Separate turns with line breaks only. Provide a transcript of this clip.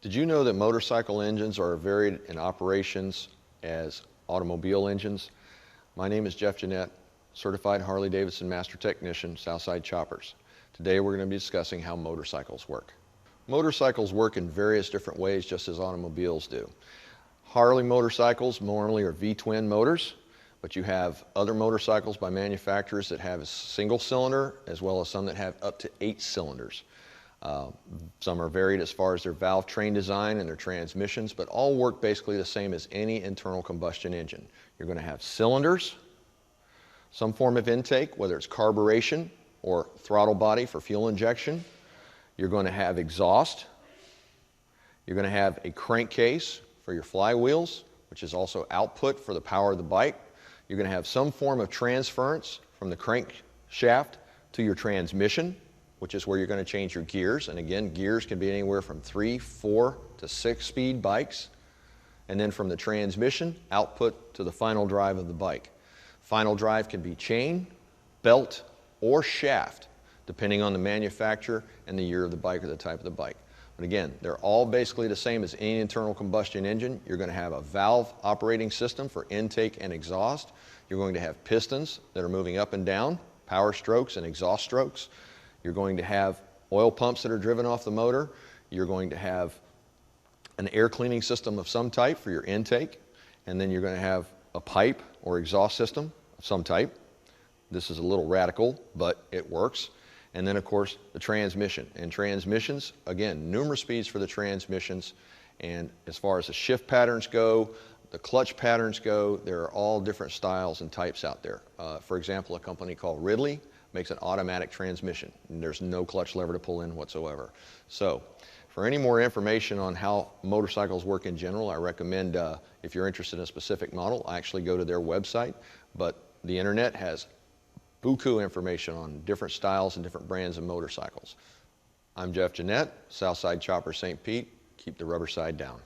Did you know that motorcycle engines are varied in operations as automobile engines? My name is Jeff Jeanette, certified Harley Davidson Master Technician, Southside Choppers. Today we're going to be discussing how motorcycles work. Motorcycles work in various different ways, just as automobiles do. Harley motorcycles normally are V-twin motors, but you have other motorcycles by manufacturers that have a single cylinder, as well as some that have up to 8 cylinders. Some are varied as far as their valve train design and their transmissions, but all work basically the same as any internal combustion engine. You're going to have cylinders, some form of intake, whether it's carburation or throttle body for fuel injection. You're going to have exhaust. You're going to have a crankcase for your flywheels, which is also output for the power of the bike. You're going to have some form of transference from the crankshaft to your transmission, which is where you're going to change your gears. And again, gears can be anywhere from 3, 4 to 6 speed bikes. And then from the transmission, output to the final drive of the bike. Final drive can be chain, belt, or shaft, depending on the manufacturer and the year of the bike or the type of the bike. But again, they're all basically the same as any internal combustion engine. You're going to have a valve operating system for intake and exhaust. You're going to have pistons that are moving up and down, power strokes and exhaust strokes. You're going to have oil pumps that are driven off the motor. You're going to have an air cleaning system of some type for your intake. And then you're going to have a pipe or exhaust system of some type. This is a little radical, but it works. And then, of course, the transmission. And transmissions, again, numerous speeds for the transmissions. And as far as the shift patterns go, the clutch patterns go, there are all different styles and types out there. For example, a company called Ridley makes an automatic transmission, and there's no clutch lever to pull in whatsoever. So, for any more information on how motorcycles work in general, I recommend, if you're interested in a specific model, actually go to their website. But the internet has buku information on different styles and different brands of motorcycles. I'm Jeff Jeanette, Southside Chopper, St. Pete. Keep the rubber side down.